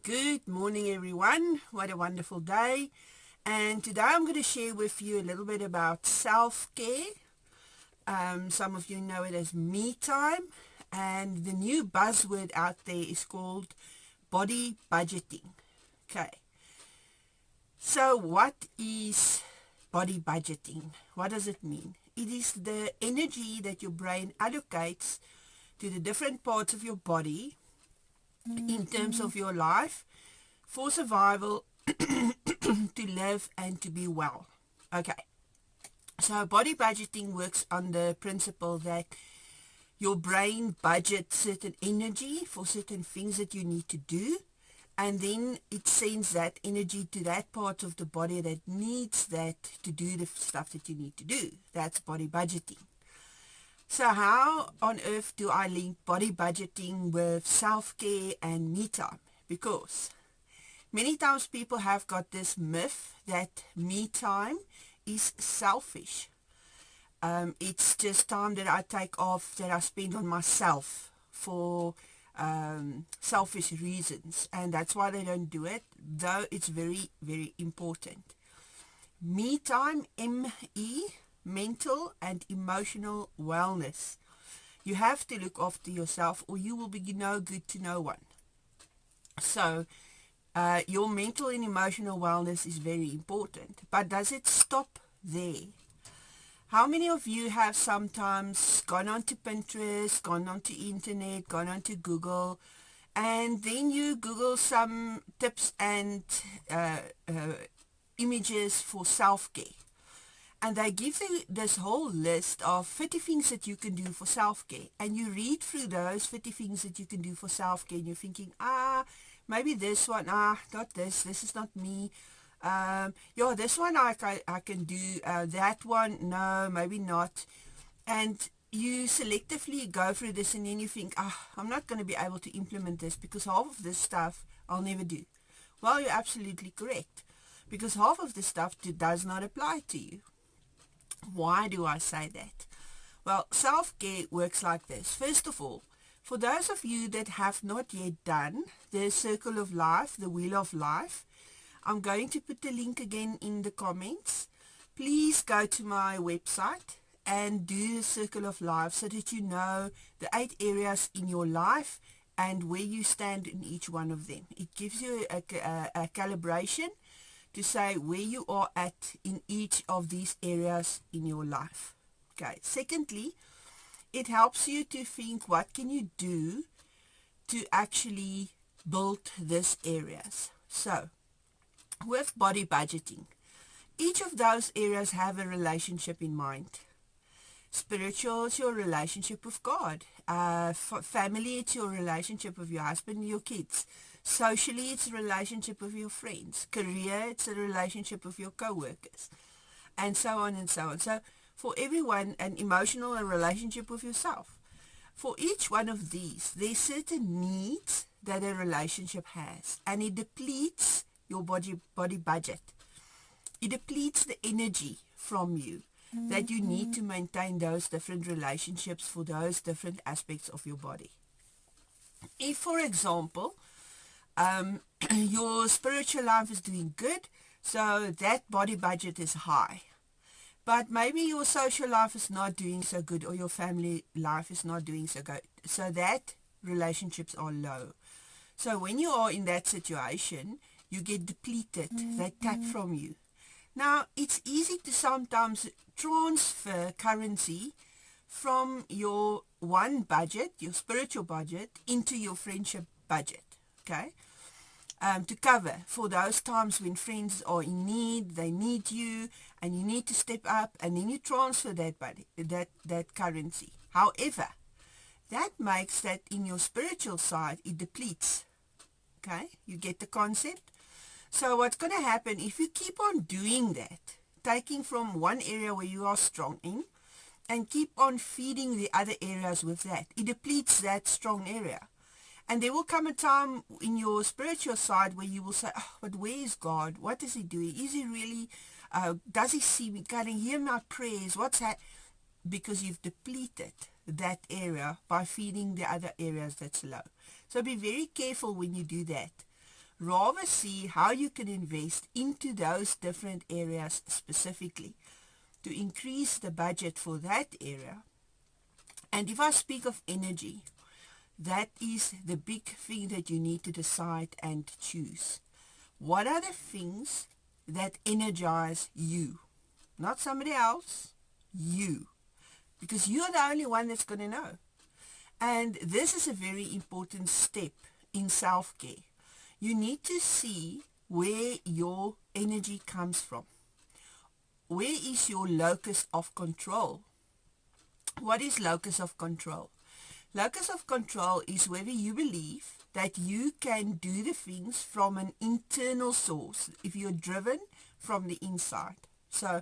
Good morning, everyone. What a wonderful day. And today I'm going to share with you a little bit about self-care. Some of you know it as me time. And the new buzzword out there is called body budgeting. Okay. So what is body budgeting? What does it mean? It is the energy that your brain allocates to the different parts of your body in terms of your life for survival, to live and to be well. Okay, so body budgeting works on the principle that your brain budgets certain energy for certain things that you need to do, and then it sends that energy to that part of the body that needs that to do the stuff that you need to do. That's body budgeting. So how on earth do I link body budgeting with self-care and me time? Because many times people have got this myth that me time is selfish. It's just time that I take off, that I spend on myself for selfish reasons. And that's why they don't do it, though it's very, very important. Me time, M-E, mental and emotional wellness. You have to look after yourself or you will be no good to no one. So your mental and emotional wellness is very important. But does it stop there? How many of you have sometimes gone onto Pinterest, gone onto internet, gone onto Google, and then you Google some tips and images for self-care? And they give you this whole list of 50 things that you can do for self-care. And you read through those 50 things that you can do for self-care. And you're thinking, maybe this one, not this. This is not me. Yeah, this one I can do. That one, no, maybe not. And you selectively go through this and then you think, I'm not going to be able to implement this because half of this stuff I'll never do. Well, you're absolutely correct. Because half of the stuff does not apply to you. Why do I say that? Well, self-care works like this. First of all, for those of you that have not yet done the Circle of Life, the Wheel of Life, I'm going to put the link again in the comments. Please go to my website and do the Circle of Life so that you know the 8 areas in your life and where you stand in each one of them. It gives you a calibration to say where you are at in each of these areas in your life. Okay. Secondly, it helps you to think what can you do to actually build these areas. So, with body budgeting, each of those areas have a relationship in mind. Spiritual is your relationship with God. Family, it's your relationship with your husband and your kids. Socially, it's a relationship with your friends. Career, it's a relationship with your co-workers. And so on and so on. So for everyone, an emotional a relationship with yourself. For each one of these, there's certain needs that a relationship has. And it depletes your body budget. It depletes the energy from you that you need to maintain those different relationships for those different aspects of your body. If, for example, your spiritual life is doing good, so that body budget is high. But maybe your social life is not doing so good or your family life is not doing so good. So that relationships are low. So when you are in that situation, you get depleted. They tap from you. Now, it's easy to sometimes transfer currency from your one budget, your spiritual budget, into your friendship budget, okay? To cover for those times when friends are in need, they need you, and you need to step up, and then you transfer that currency. However, that makes that in your spiritual side, it depletes, okay? You get the concept? So what's going to happen if you keep on doing that, taking from one area where you are strong in and keep on feeding the other areas with that, it depletes that strong area. And there will come a time in your spiritual side where you will say, but where is God? What is he doing? Is he really, does he see me? Can he hear my prayers? What's that? Because you've depleted that area by feeding the other areas that's low. So be very careful when you do that. Rather see how you can invest into those different areas specifically to increase the budget for that area. And if I speak of energy, that is the big thing that you need to decide and choose. What are the things that energize you? Not somebody else, you. Because you're the only one that's going to know. And this is a very important step in self-care. You need to see where your energy comes from. Where is your locus of control? What is locus of control? Locus of control is whether you believe that you can do the things from an internal source, if you're driven from the inside. So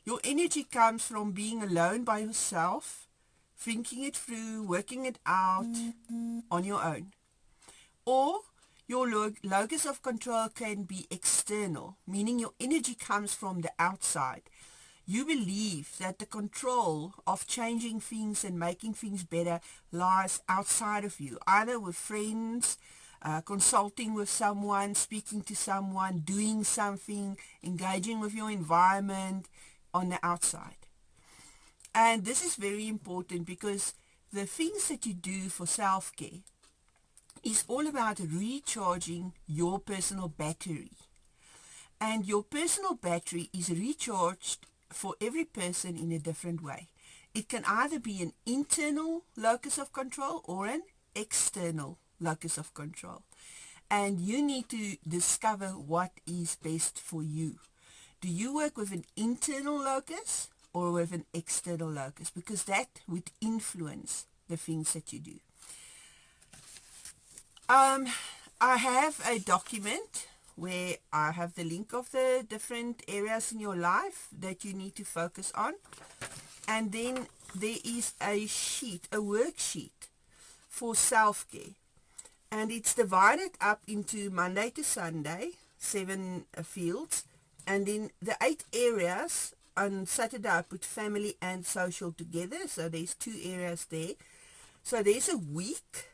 your energy comes from being alone by yourself, thinking it through, working it out on your own. Or your locus of control can be external, meaning your energy comes from the outside. You believe that the control of changing things and making things better lies outside of you, either with friends, consulting with someone, speaking to someone, doing something, engaging with your environment on the outside. And this is very important because the things that you do for self-care is all about recharging your personal battery. And your personal battery is recharged for every person in a different way. It can either be an internal locus of control or an external locus of control. And you need to discover what is best for you. Do you work with an internal locus or with an external locus? Because that would influence the things that you do. I have a document where I have the link of the different areas in your life that you need to focus on. And then there is a sheet, a worksheet for self-care. And it's divided up into Monday to Sunday, 7 fields. And then the 8 areas on Saturday I put family and social together. So there's 2 areas there. So there's a week.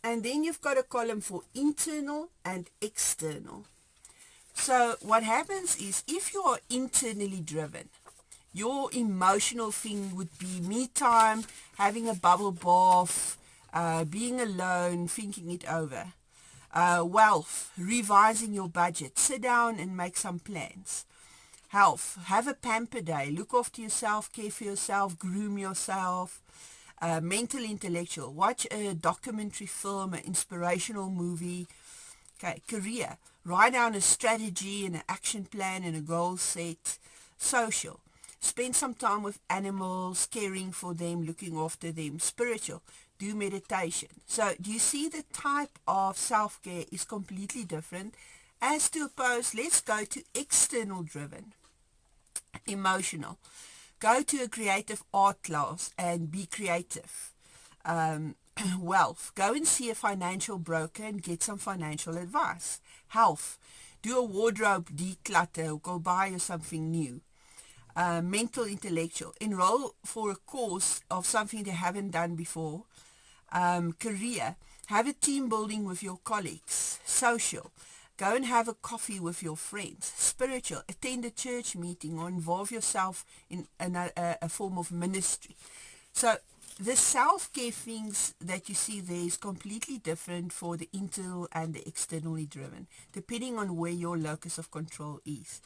And then you've got a column for internal and external. So what happens is if you are internally driven, your emotional thing would be me time, having a bubble bath, being alone, thinking it over. Wealth, revising your budget, sit down and make some plans. Health, have a pamper day, look after yourself, care for yourself, groom yourself. Mental, intellectual, watch a documentary film, an inspirational movie. Okay, career, write down a strategy and an action plan and a goal set. Social, spend some time with animals, caring for them, looking after them. Spiritual, do meditation. So do you see the type of self-care is completely different as to oppose? Let's go to external driven. Emotional, go to a creative art class and be creative. Wealth, go and see a financial broker and get some financial advice. Health, do a wardrobe declutter or go buy you something new. Mental, intellectual, enroll for a course of something they haven't done before. Career, have a team building with your colleagues. Social, go and have a coffee with your friends. Spiritual, attend a church meeting or involve yourself in a form of ministry. So the self-care things that you see there is completely different for the internal and the externally driven, depending on where your locus of control is.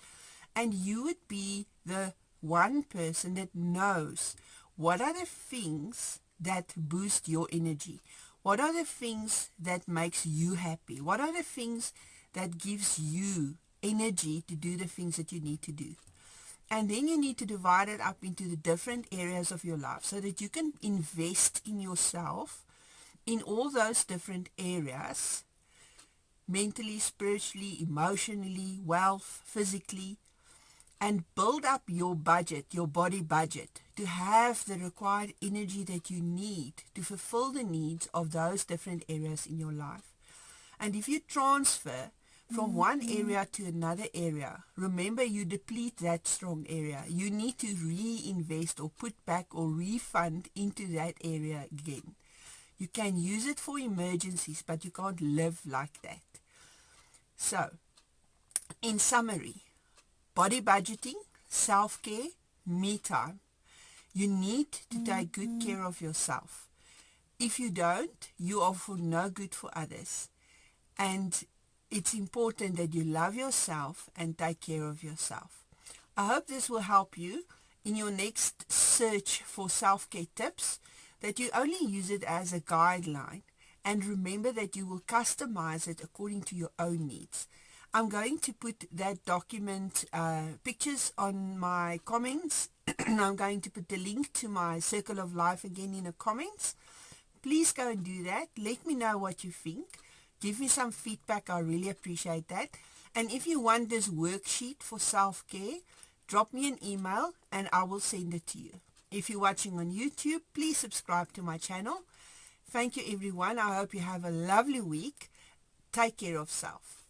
And you would be the one person that knows what are the things that boost your energy. What are the things that makes you happy? What are the things that gives you energy to do the things that you need to do? And then you need to divide it up into the different areas of your life so that you can invest in yourself in all those different areas, mentally, spiritually, emotionally, wealth, physically, and build up your budget, your body budget, to have the required energy that you need to fulfill the needs of those different areas in your life. And if you transfer from one area to another area, remember you deplete that strong area. You need to reinvest or put back or refund into that area again. You can use it for emergencies, but you can't live like that. So, in summary, body budgeting, self-care, me time. You need to take good care of yourself. If you don't, you are for no good for others. And it's important that you love yourself and take care of yourself. I hope this will help you in your next search for self-care tips, that you only use it as a guideline. And remember that you will customize it according to your own needs. I'm going to put that document pictures on my comments. I'm going to put the link to my Circle of Life again in the comments. Please go and do that. Let me know what you think. Give me some feedback. I really appreciate that. And if you want this worksheet for self-care, drop me an email and I will send it to you. If you're watching on YouTube, please subscribe to my channel. Thank you, everyone. I hope you have a lovely week. Take care of self.